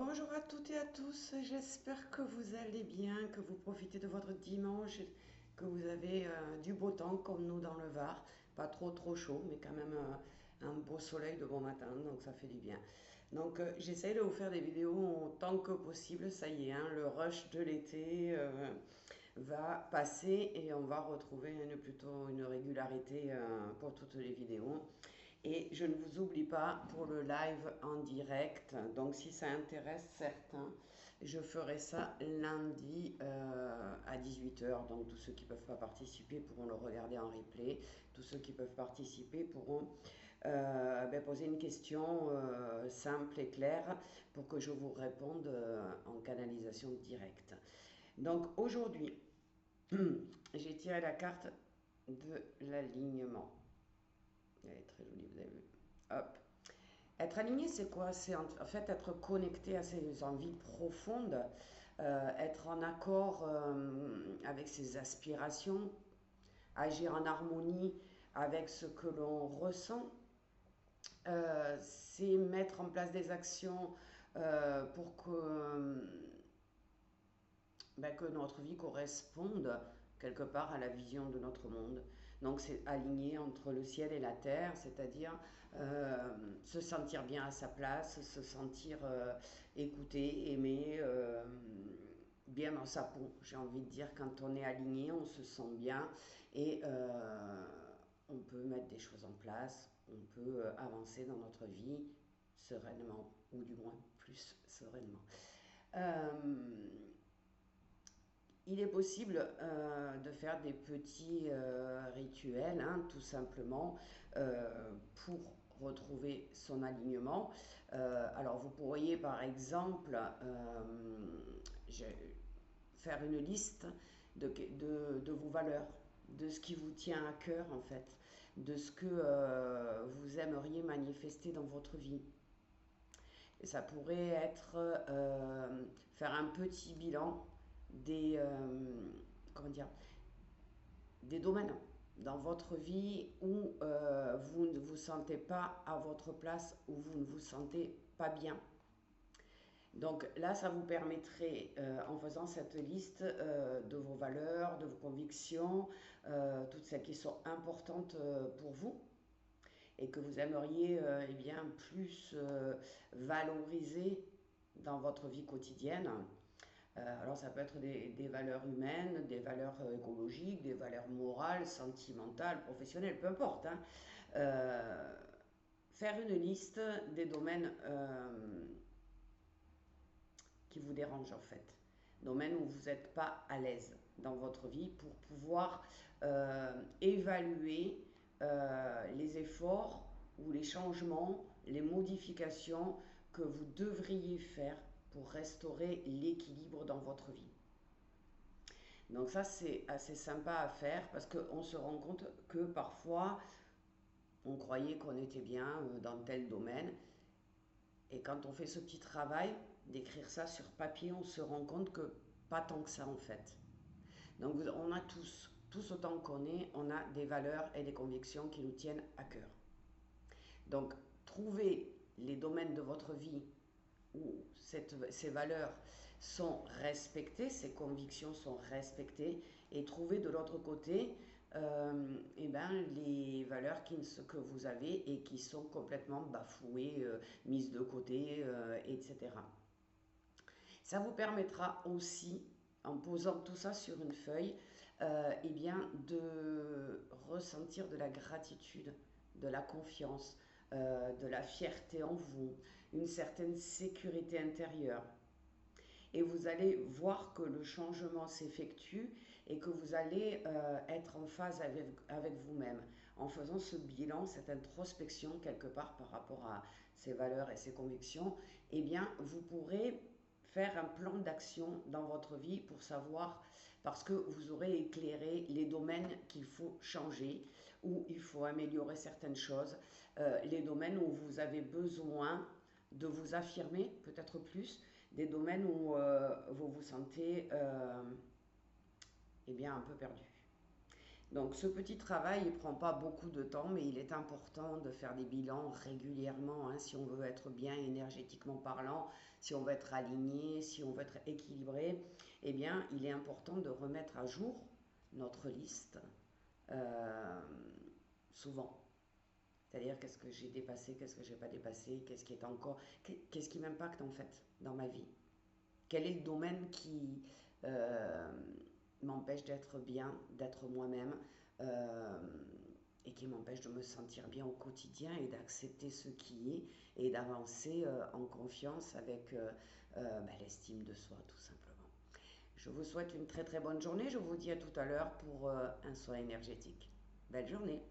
Bonjour à toutes et à tous, j'espère que vous allez bien, que vous profitez de votre dimanche, que vous avez du beau temps comme nous dans le Var. Pas trop chaud, mais quand même un beau soleil de bon matin, donc ça fait du bien. Donc j'essaye de vous faire des vidéos autant que possible, ça y est, hein, le rush de l'été va passer et on va retrouver plutôt une régularité pour toutes les vidéos. Et je ne vous oublie pas pour le live en direct. Donc si ça intéresse certains, je ferai ça lundi à 18 h. Donc tous ceux qui ne peuvent pas participer pourront le regarder en replay. Tous ceux qui peuvent participer pourront poser une question simple et claire pour que je vous réponde en canalisation directe. Donc aujourd'hui, j'ai tiré la carte de l'alignement. Elle est très jolie, vous avez vu. Hop. Être aligné, c'est quoi? C'est en fait être connecté à ses envies profondes, être en accord avec ses aspirations, agir en harmonie avec ce que l'on ressent. C'est mettre en place des actions pour que notre vie corresponde quelque part à la vision de notre monde. Donc c'est aligné entre le ciel et la terre, c'est-à-dire se sentir bien à sa place, se sentir écouté, aimé, bien dans sa peau. J'ai envie de dire, quand on est aligné, on se sent bien et on peut mettre des choses en place, on peut avancer dans notre vie sereinement, ou du moins plus sereinement. Il est possible de faire des petits rituels, hein, tout simplement, pour retrouver son alignement. Alors vous pourriez par exemple faire une liste de vos valeurs, de ce qui vous tient à cœur en fait, de ce que vous aimeriez manifester dans votre vie. Et ça pourrait être faire un petit bilan des, comment dire, des domaines dans votre vie où vous ne vous sentez pas à votre place, où vous ne vous sentez pas bien. Donc là, ça vous permettrait, en faisant cette liste de vos valeurs, de vos convictions, toutes celles qui sont importantes pour vous, et que vous aimeriez eh bien, plus valoriser dans votre vie quotidienne. Alors ça peut être des valeurs humaines, des valeurs écologiques, des valeurs morales, sentimentales, professionnelles, peu importe, hein. Faire une liste des domaines qui vous dérangent en fait, domaines où vous n'êtes pas à l'aise dans votre vie, pour pouvoir évaluer les efforts ou les changements, les modifications que vous devriez faire pour restaurer l'équilibre dans votre vie. Donc ça, c'est assez sympa à faire parce qu'on se rend compte que parfois, on croyait qu'on était bien dans tel domaine. Et quand on fait ce petit travail d'écrire ça sur papier, on se rend compte que pas tant que ça en fait. Donc on a tous autant qu'on est, on a des valeurs et des convictions qui nous tiennent à cœur. Donc trouvez les domaines de votre vie où ces valeurs sont respectées, ces convictions sont respectées, et trouver de l'autre côté les valeurs que vous avez et qui sont complètement bafouées, mises de côté, etc. Ça vous permettra aussi, en posant tout ça sur une feuille, de ressentir de la gratitude, de la confiance, de la fierté en vous, une certaine sécurité intérieure. Et vous allez voir que le changement s'effectue et que vous allez être en phase avec vous-même. En faisant ce bilan, cette introspection quelque part par rapport à ces valeurs et ces convictions, eh bien, vous pourrez faire un plan d'action dans votre vie pour savoir, parce que vous aurez éclairé les domaines qu'il faut changer, où il faut améliorer certaines choses, les domaines où vous avez besoin de vous affirmer peut-être plus, des domaines où vous vous sentez un peu perdu. Donc ce petit travail, il prend pas beaucoup de temps, mais il est important de faire des bilans régulièrement, hein, si on veut être bien énergétiquement parlant, si on veut être aligné, si on veut être équilibré, eh bien il est important de remettre à jour notre liste euh, souvent. C'est-à-dire qu'est-ce que j'ai dépassé, qu'est-ce que j'ai pas dépassé, qu'est-ce qui est encore, qu'est-ce qui m'impacte en fait dans ma vie. Quel est le domaine qui euh, m'empêche d'être bien, d'être moi-même, euh, et qui m'empêche de me sentir bien au quotidien et d'accepter ce qui est et d'avancer en confiance avec l'estime de soi tout simplement. Je vous souhaite une très très bonne journée. Je vous dis à tout à l'heure pour un soin énergétique. Belle journée.